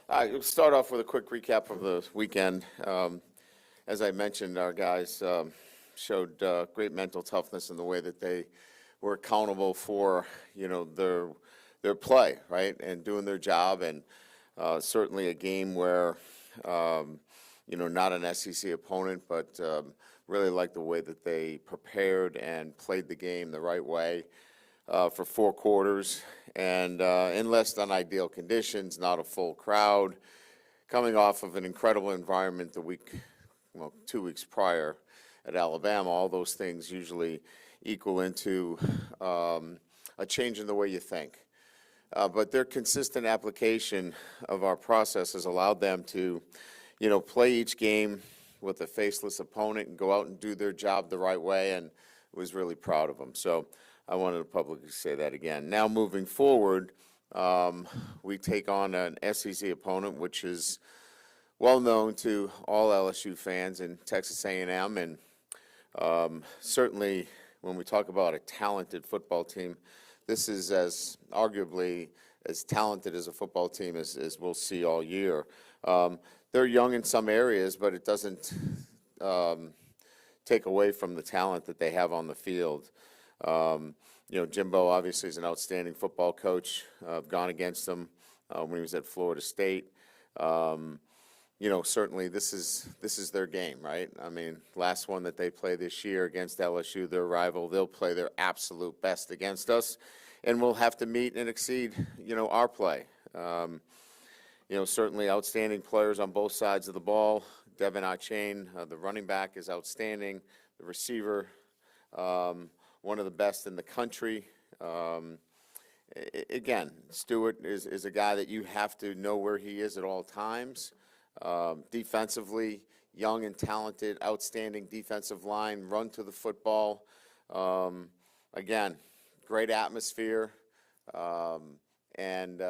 We'll start off with a quick recap of the weekend. As I mentioned, our guys showed great mental toughness in the way that they were accountable for, their play, right, and doing their job. And certainly a game where, not an SEC opponent, but really like the way that they prepared and played the game the right way for 4 quarters, and in less than ideal conditions, not a full crowd, coming off of an incredible environment 2 weeks prior at Alabama. All those things usually equal into a change in the way you think. But their consistent application of our process has allowed them to, play each game with a faceless opponent and go out and do their job the right way, and was really proud of them. So I wanted to publicly say that again. Now moving forward, we take on an SEC opponent, which is well known to all LSU fans in Texas A&M, and certainly when we talk about a talented football team, this is arguably as talented as a football team as we'll see all year. They're young in some areas, but it doesn't take away from the talent that they have on the field. Jimbo obviously is an outstanding football coach. I've gone against him when he was at Florida State. Certainly this is their game, right? I mean, last one that they play this year against LSU, their rival, they'll play their absolute best against us, and we'll have to meet and exceed, our play. Certainly outstanding players on both sides of the ball. Devin Achane, the running back, is outstanding. The receiver, one of the best in the country. Again, Stewart is a guy that you have to know where he is at all times. Defensively, young and talented, outstanding defensive line, run to the football. Again, great atmosphere, and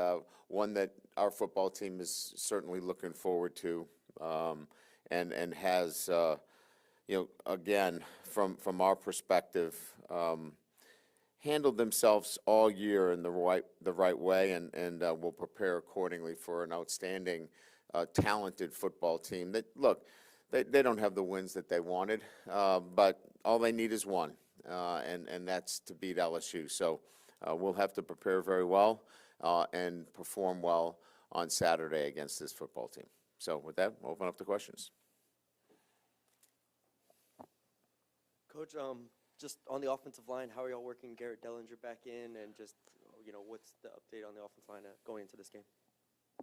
one that our football team is certainly looking forward to, and has, again, from our perspective, handled themselves all year in the right way, and will prepare accordingly for an outstanding, talented football team. That look, they don't have the wins that they wanted, but all they need is one, and that's to beat LSU. So we'll have to prepare very well and perform well on Saturday against this football team. So with that, we'll open up to questions. Coach, just on the offensive line, how are y'all working Garrett Dellinger back in, and just, what's the update on the offensive line going into this game?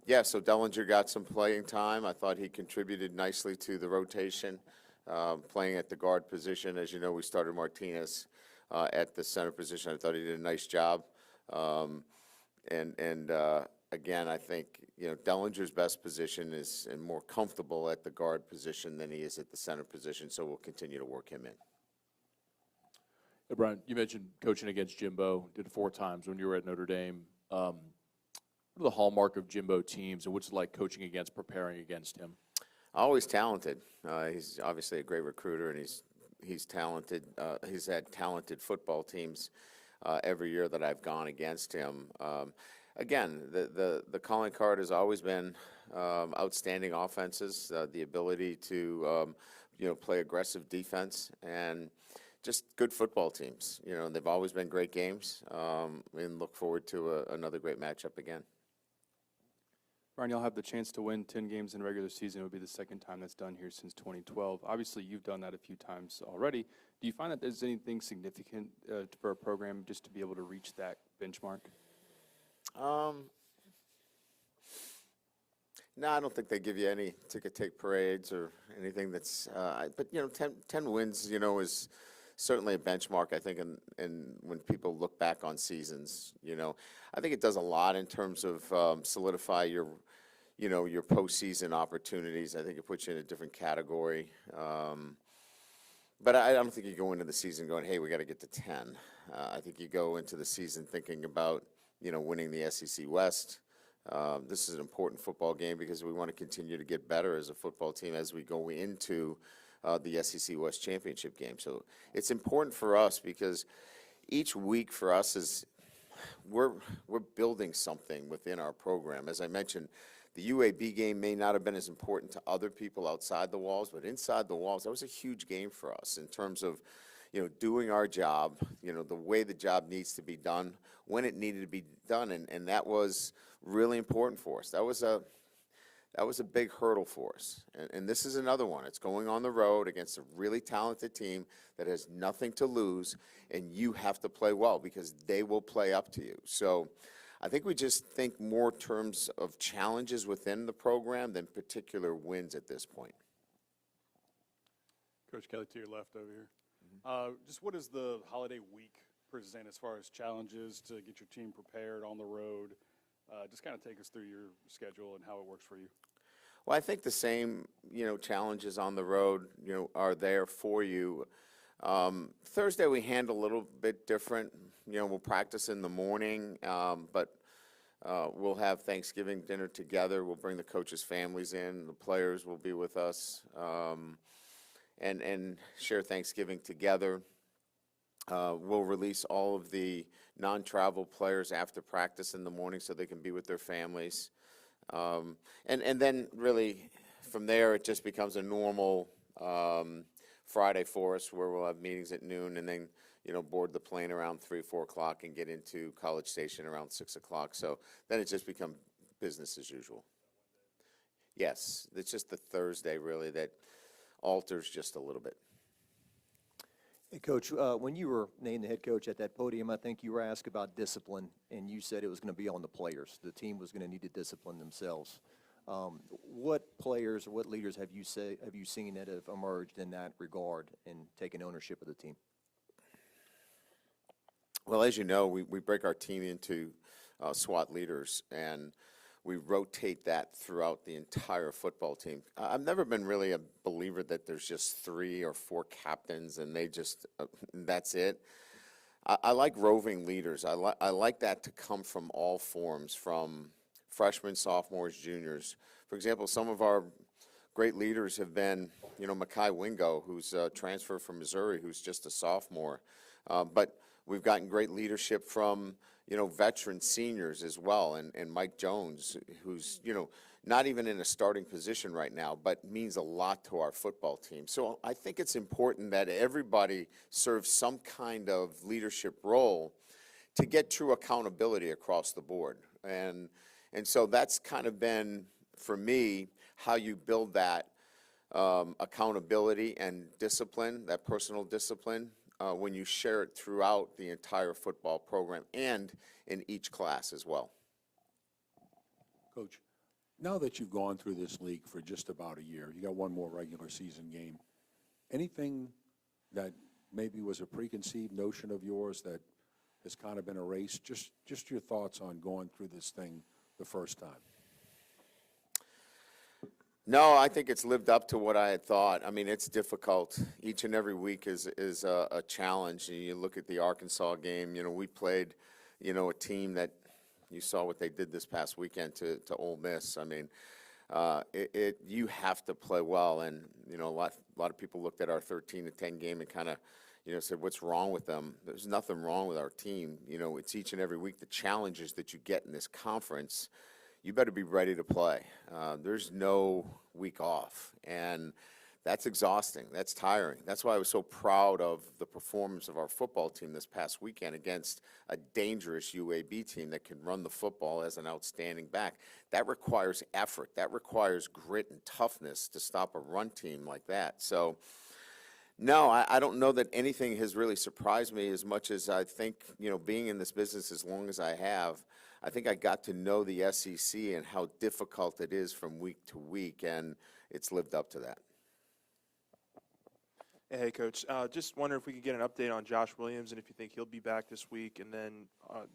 Yeah, so Dellinger got some playing time. I thought he contributed nicely to the rotation, playing at the guard position. As you know, we started Martinez at the center position. I thought he did a nice job. Again, I think, Dellinger's best position is and more comfortable at the guard position than he is at the center position, so we'll continue to work him in. Hey, Brian, you mentioned coaching against Jimbo. Did it 4 times when you were at Notre Dame. What are the hallmark of Jimbo teams, and what's it like coaching against, preparing against him? Always talented. He's obviously a great recruiter, and he's talented. He's had talented football teams every year that I've gone against him. Again, the calling card has always been outstanding offenses, the ability to play aggressive defense, and just good football teams. They've always been great games, and look forward to another great matchup again. Brian, you'll have the chance to win 10 games in regular season. It will be the second time that's done here since 2012. Obviously, you've done that a few times already. Do you find that there's anything significant for a program just to be able to reach that benchmark? No, I don't think they give you any ticket-take parades or anything that's but 10 wins, is certainly a benchmark, I think, and when people look back on seasons, I think it does a lot in terms of solidify your postseason opportunities. I think it puts you in a different category. But I don't think you go into the season going, hey, we got to get to 10. I think you go into the season thinking about, winning the SEC West. This is an important football game because we want to continue to get better as a football team as we go into the SEC West Championship game. So it's important for us because each week for us is we're building something within our program. As I mentioned, the UAB game may not have been as important to other people outside the walls, but inside the walls, that was a huge game for us in terms of, doing our job, the way the job needs to be done, when it needed to be done, and that was really important for us. That was a big hurdle for us, and this is another one. It's going on the road against a really talented team that has nothing to lose, and you have to play well because they will play up to you. So I think we just think more terms of challenges within the program than particular wins at this point. Coach Kelly, to your left over here. Just what is the holiday week present as far as challenges to get your team prepared on the road? Just kind of take us through your schedule and how it works for you. Well, I think the same, challenges on the road, are there for you. Thursday we handle a little bit different. We'll practice in the morning, but we'll have Thanksgiving dinner together. We'll bring the coaches' families in. The players will be with us, and share Thanksgiving together. We'll release all of the non-travel players after practice in the morning so they can be with their families. And then really from there it just becomes a normal Friday for us where we'll have meetings at noon and then, board the plane around 3, 4 o'clock and get into College Station around 6 o'clock. So then it just becomes business as usual. Yes, it's just the Thursday really that alters just a little bit. Hey, Coach, when you were named the head coach at that podium, I think you were asked about discipline, and you said it was going to be on the players. The team was going to need to discipline themselves. What players or what leaders have you seen that have emerged in that regard and taken ownership of the team? Well, as you know, we break our team into SWAT leaders, and we rotate that throughout the entire football team. I've never been really a believer that there's just 3 or 4 captains and they just, that's it. I like roving leaders. I like that to come from all forms, from freshmen, sophomores, juniors. For example, some of our great leaders have been, Mekhi Wingo, who's a transfer from Missouri, who's just a sophomore. But we've gotten great leadership from, veteran seniors as well, and Mike Jones, who's, not even in a starting position right now, but means a lot to our football team. So I think it's important that everybody serves some kind of leadership role to get true accountability across the board. And so that's kind of been, for me, how you build that accountability and discipline, that personal discipline, when you share it throughout the entire football program and in each class as well. Coach, now that you've gone through this league for just about a year, you got one more regular season game, anything that maybe was a preconceived notion of yours that has kind of been erased? Just your thoughts on going through this thing the first time. No, I think it's lived up to what I had thought. I mean, it's difficult. Each and every week is a challenge. You look at the Arkansas game, we played, a team that you saw what they did this past weekend to Ole Miss. I mean, you have to play well. And, a lot of people looked at our 13-10 game and kind of, said, what's wrong with them? There's nothing wrong with our team. It's each and every week the challenges that you get in this conference. You better be ready to play. There's no week off, and that's exhausting. That's tiring. That's why I was so proud of the performance of our football team this past weekend against a dangerous UAB team that can run the football as an outstanding back. That requires effort. That requires grit and toughness to stop a run team like that. So, no, I don't know that anything has really surprised me as much as I think, being in this business as long as I have, I think I got to know the SEC and how difficult it is from week to week, and it's lived up to that. Hey, Coach. Just wondering if we could get an update on Josh Williams and if you think he'll be back this week. And then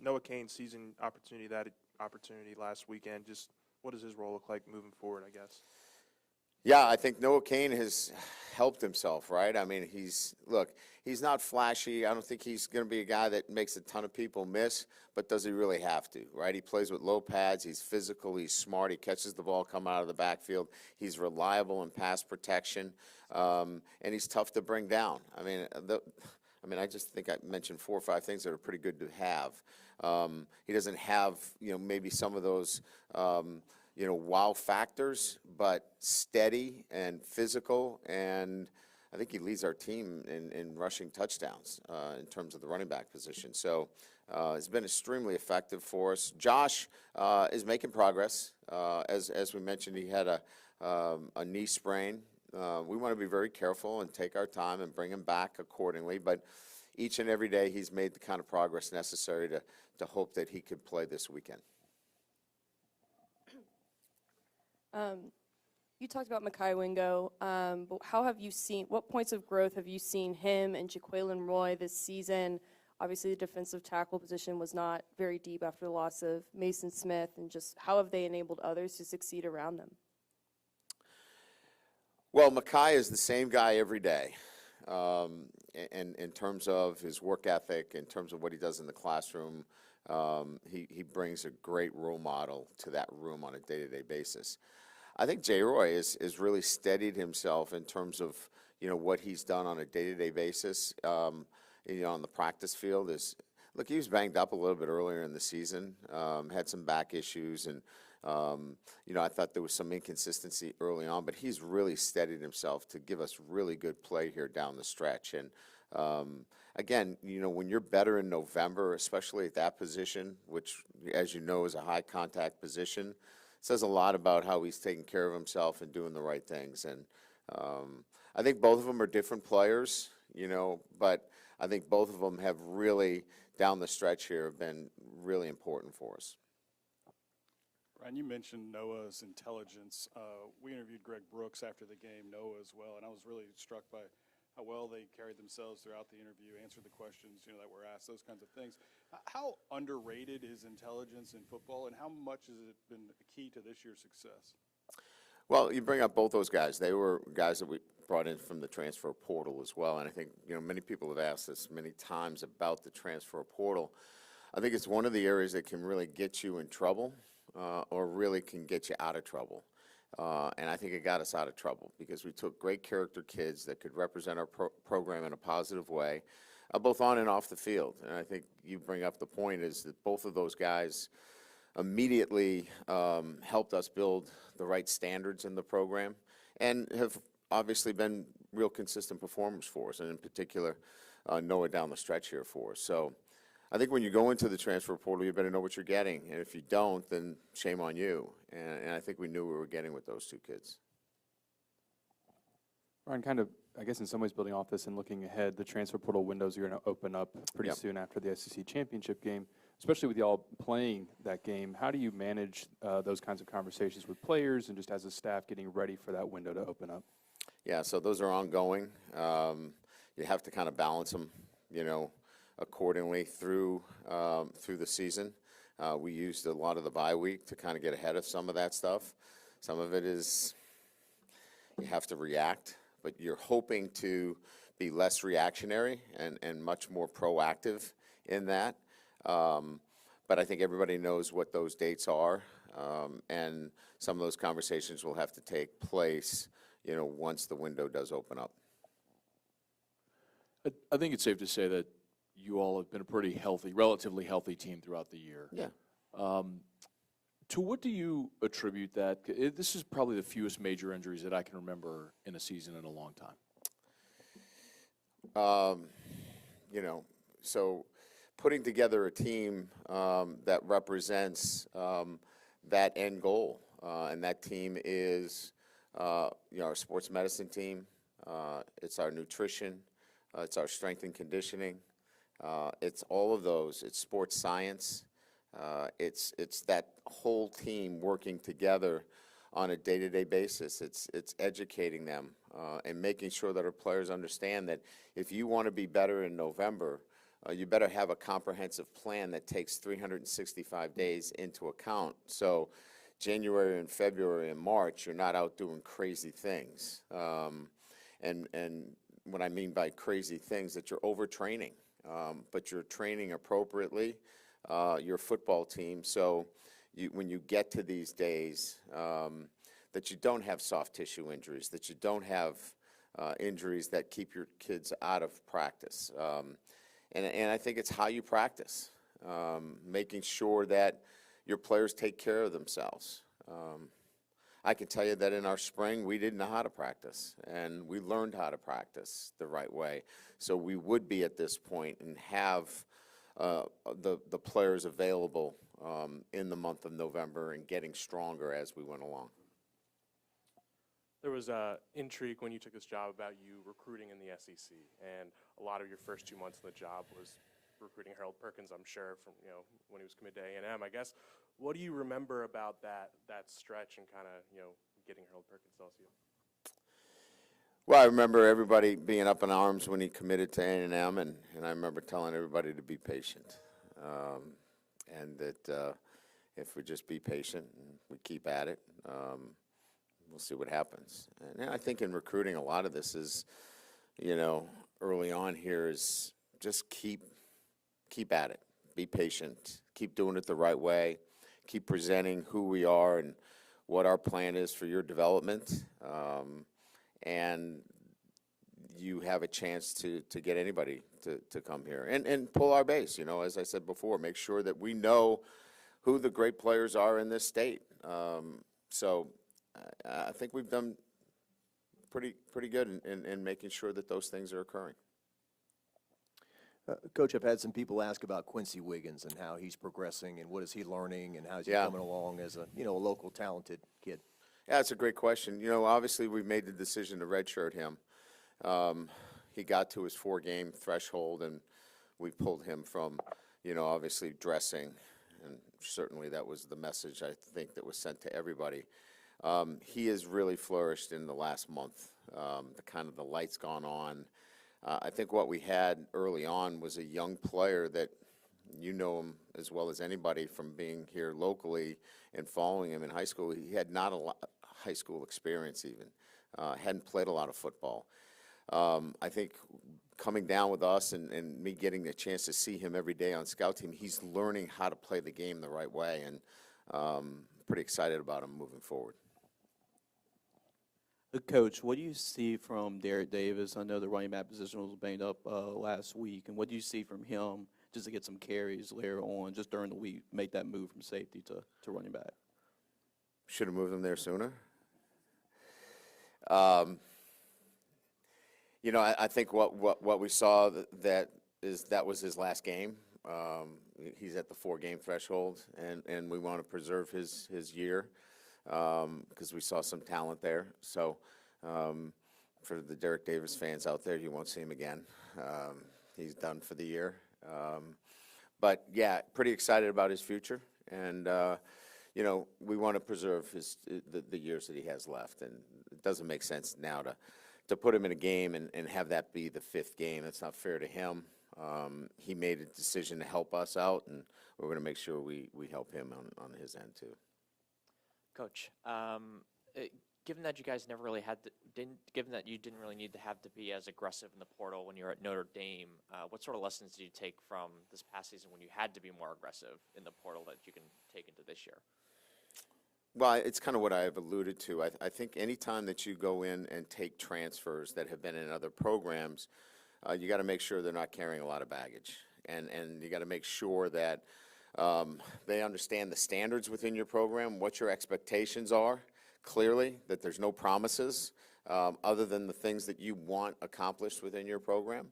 Noah Cain's season opportunity, that opportunity last weekend, just what does his role look like moving forward, I guess? Yeah, I think Noah Cain has helped himself, right? I mean, he's not flashy. I don't think he's going to be a guy that makes a ton of people miss, but does he really have to, right? He plays with low pads. He's physical. He's smart. He catches the ball coming out of the backfield. He's reliable in pass protection, and he's tough to bring down. I mean, I just think I mentioned 4 or 5 things that are pretty good to have. He doesn't have, maybe some of those, wow factors, but steady and physical, and I think he leads our team in rushing touchdowns in terms of the running back position. So it's been extremely effective for us. Josh is making progress. As we mentioned, he had a knee sprain. We want to be very careful and take our time and bring him back accordingly, but each and every day he's made the kind of progress necessary to hope that he could play this weekend. You talked about Mekhi Wingo, but what points of growth have you seen him and Jaquelin Roy this season? Obviously, the defensive tackle position was not very deep after the loss of Mason Smith, and just how have they enabled others to succeed around them? Well, Mekhi is the same guy every day, and in terms of his work ethic, in terms of what he does in the classroom, he brings a great role model to that room on a day-to-day basis. I think J. Roy is really steadied himself in terms of what he's done on a day-to-day basis. On the practice field look, he was banged up a little bit earlier in the season, had some back issues, and I thought there was some inconsistency early on, but he's really steadied himself to give us really good play here down the stretch. And again, when you're better in November, especially at that position, which, as you know, is a high contact position, says a lot about how he's taking care of himself and doing the right things. And I think both of them are different players, but I think both of them have really, down the stretch here, been really important for us. Brian, you mentioned Noah's intelligence. We interviewed Greg Brooks after the game, Noah as well, and I was really struck by how well they carried themselves throughout the interview, answered the questions that were asked, those kinds of things. How underrated is intelligence in football, and how much has it been a key to this year's success? Well, you bring up both those guys. They were guys that we brought in from the transfer portal as well, and I think many people have asked us many times about the transfer portal. I think it's one of the areas that can really get you in trouble or really can get you out of trouble. And I think it got us out of trouble because we took great character kids that could represent our program in a positive way, both on and off the field. And I think you bring up the point is that both of those guys immediately helped us build the right standards in the program and have obviously been real consistent performers for us, and in particular, Noah down the stretch here for us. So I think when you go into the transfer portal, you better know what you're getting. And if you don't, then shame on you. And I think we knew we were getting with those two kids. Ryan, kind of, I guess in some ways building off this and looking ahead, the transfer portal windows are going to open up pretty soon after the SEC championship game, especially with y'all playing that game. How do you manage those kinds of conversations with players and just as a staff getting ready for that window to open up? Yeah, so those are ongoing. You have to kind of balance them, accordingly through the season. We used a lot of the bye week to kind of get ahead of some of that stuff. Some of it is you have to react, but you're hoping to be less reactionary and much more proactive in that. But I think everybody knows what those dates are, and some of those conversations will have to take place, once the window does open up. I think it's safe to say that you all have been a pretty healthy, relatively healthy team throughout the year. Yeah. To what do you attribute that? This is probably the fewest major injuries that I can remember in a season in a long time. So putting together a team that represents that end goal, and that team is, our sports medicine team. It's our nutrition. It's our strength and conditioning. It's all of those. It's sports science. It's that whole team working together on a day-to-day basis. It's educating them and making sure that our players understand that if you want to be better in November, you better have a comprehensive plan that takes 365 days into account. So January and February and March, you're not out doing crazy things. And what I mean by crazy things, that you're overtraining, but you're training appropriately, your football team. So when you get to these days, that you don't have soft tissue injuries, that you don't have injuries that keep your kids out of practice. And I think it's how you practice, making sure that your players take care of themselves. I can tell you that in our spring, we didn't know how to practice, and we learned how to practice the right way. So we would be at this point and have the players available in the month of November and getting stronger as we went along. There was intrigue when you took this job about you recruiting in the SEC, and a lot of your first 2 months on the job was recruiting Harold Perkins, I'm sure, from when he was committed to A&M. I guess, what do you remember about that stretch and kind of getting Harold Perkins to LSU? Well, I remember everybody being up in arms when he committed to A&M, and I remember telling everybody to be patient, and that if we just be patient and we keep at it, we'll see what happens. And I think in recruiting, a lot of this is, early on here is just keep at it, be patient, keep doing it the right way, keep presenting who we are and what our plan is for your development, and you have a chance to get anybody to come here and pull our base. As I said before, make sure that we know who the great players are in this state. So I think we've done pretty good in making sure that those things are occurring. Coach, I've had some people ask about Quincy Wiggins and how he's progressing and what is he learning and how's he coming along as a local talented kid. Yeah, that's a great question. Obviously we've made the decision to redshirt him. He got to his 4-game threshold, and we pulled him from, obviously dressing, and certainly that was the message I think that was sent to everybody. He has really flourished in the last month. The light's gone on. I think what we had early on was a young player that him as well as anybody from being here locally and following him in high school. He had not a lot of high school experience even, hadn't played a lot of football. I think coming down with us and me getting the chance to see him every day on scout team, he's learning how to play the game the right way, and pretty excited about him moving forward. Coach, what do you see from Derek Davis? I know the running back position was banged up last week, and what do you see from him just to get some carries later on, just during the week, make that move from safety to running back? Should have moved him there sooner. I think what we saw that was his last game. He's at the 4-game threshold, and we want to preserve his year. Because we saw some talent there. So for the Derek Davis fans out there, you won't see him again. He's done for the year. But, yeah, pretty excited about his future. And, we want to preserve the years that he has left. And it doesn't make sense now to put him in a game and have that be the 5th game. That's not fair to him. He made a decision to help us out, and we're going to make sure we help him on his end too. Coach, given that you guys never really given that you didn't really need to have to be as aggressive in the portal when you were at Notre Dame, what sort of lessons did you take from this past season when you had to be more aggressive in the portal that you can take into this year? Well, it's kind of what I've alluded to. I think any time that you go in and take transfers that have been in other programs, you got to make sure they're not carrying a lot of baggage, and you got to make sure that they understand the standards within your program, what your expectations are, clearly, that there's no promises other than the things that you want accomplished within your program.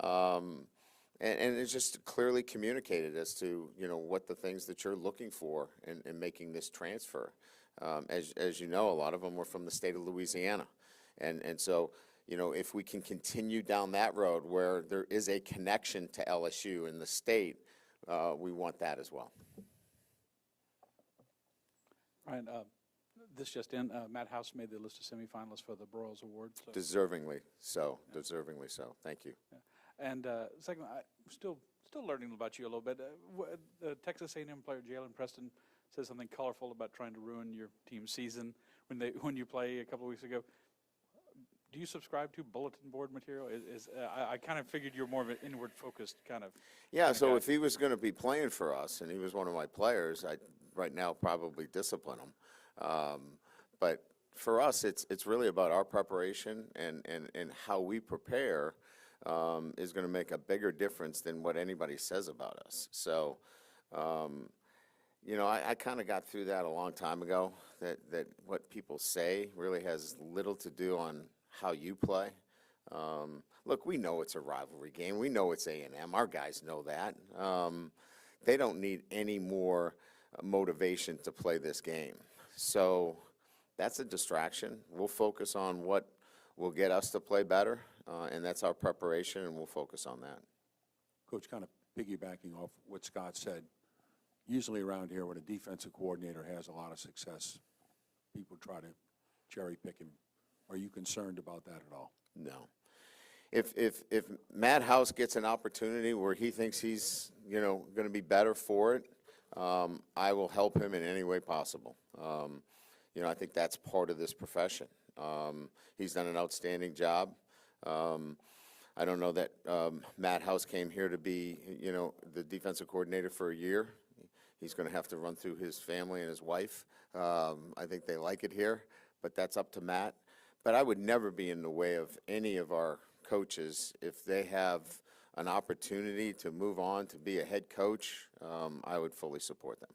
And it's just clearly communicated as to, what the things that you're looking for in making this transfer. As you know, a lot of them were from the state of Louisiana. And so, if we can continue down that road where there is a connection to LSU in the state, we want that as well. Ryan, this just in, Matt House made the list of semifinalists for the Broyles Award. So. Deservingly so. Thank you. Yeah. And second, I'm still learning about you a little bit. The Texas A&M player Jalen Preston said something colorful about trying to ruin your team's season when you play a couple of weeks ago. Do you subscribe to bulletin board material? I kind of figured you're more of an inward-focused kind of. Yeah, so if he was going to be playing for us and he was one of my players, I'd right now probably discipline him. But for us, it's really about our preparation and how we prepare is going to make a bigger difference than what anybody says about us. So, You know, I kind of got through that a long time ago, that what people say really has little to do on how you play. Look, we know it's a rivalry game. We know it's A&M. Our guys know that. They don't need any more motivation to play this game. So that's a distraction. We'll focus on what will get us to play better, and that's our preparation, and we'll focus on that. Coach, kind of piggybacking off what Scott said, usually around here when a defensive coordinator has a lot of success, people try to cherry pick him. Are you concerned about that at all? No. If Matt House gets an opportunity where he thinks he's, you know, going to be better for it, I will help him in any way possible. You know, I think that's part of this profession. He's done an outstanding job. I don't know that Matt House came here to be, you know, the defensive coordinator for a year. He's going to have to run through his family and his wife. I think they like it here, but that's up to Matt. But I would never be in the way of any of our coaches. If they have an opportunity to move on to be a head coach, I would fully support them.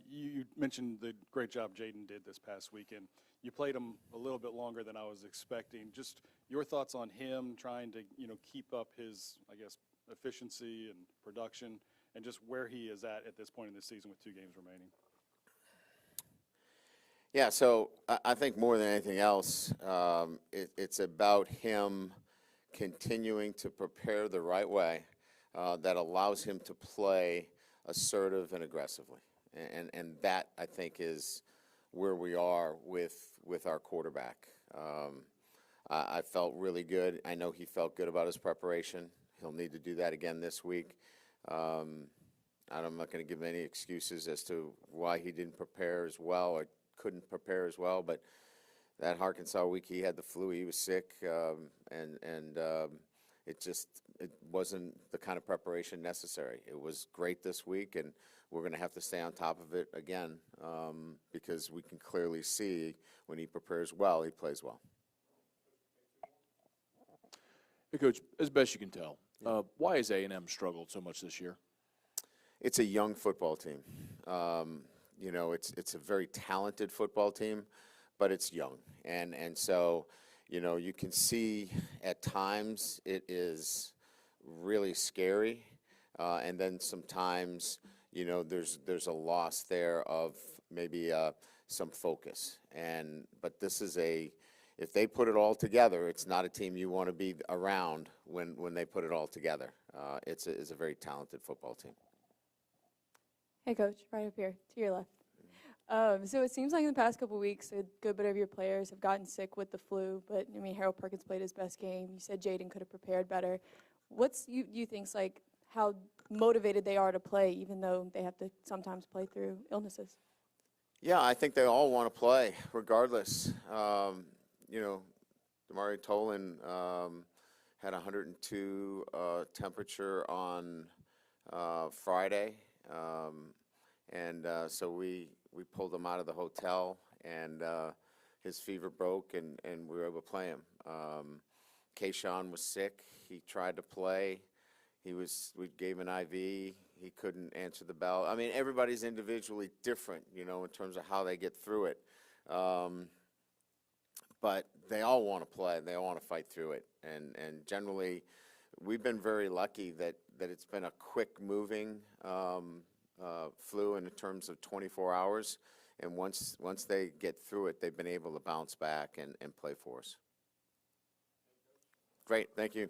You mentioned the great job Jaden did this past weekend. You played him a little bit longer than I was expecting. Just your thoughts on him trying to, you know, keep up his, I guess, efficiency and production, and just where he is at this point in the season with 2 games remaining. Yeah, so I think more than anything else, it's about him continuing to prepare the right way that allows him to play assertive and aggressively. And that, I think, is where we are with our quarterback. I felt really good. I know he felt good about his preparation. He'll need to do that again this week. I'm not going to give any excuses as to why he didn't prepare as well or couldn't prepare as well, but that Arkansas week he had the flu, he was sick, and it wasn't the kind of preparation necessary. It was great this week, and we're going to have to stay on top of it again because we can clearly see when he prepares well, he plays well. Hey, Coach, as best you can tell, why has A&M struggled so much this year? It's a young football team. You know, it's a very talented football team, but it's young. And so, you know, you can see at times it is really scary. And then sometimes, you know, there's a loss there of maybe some focus. But this is if they put it all together, it's not a team you want to be around when they put it all together. It's a very talented football team. Hey, Coach, right up here to your left. So it seems like in the past couple of weeks, a good bit of your players have gotten sick with the flu. But I mean, Harold Perkins played his best game. You said Jaden could have prepared better. What's you think's like how motivated they are to play, even though they have to sometimes play through illnesses? Yeah, I think they all want to play, regardless. You know, Damari Tolan had 102 temperature on Friday. So we pulled him out of the hotel, and his fever broke, and we were able to play him. Kayshawn was sick. He tried to play. We gave him an IV. He couldn't answer the bell. I mean, everybody's individually different, you know, in terms of how they get through it. But they all want to play. They all want to fight through it. And generally, we've been very lucky that it's been a quick-moving flu in terms of 24 hours. And once they get through it, they've been able to bounce back and play for us. Great. Thank you.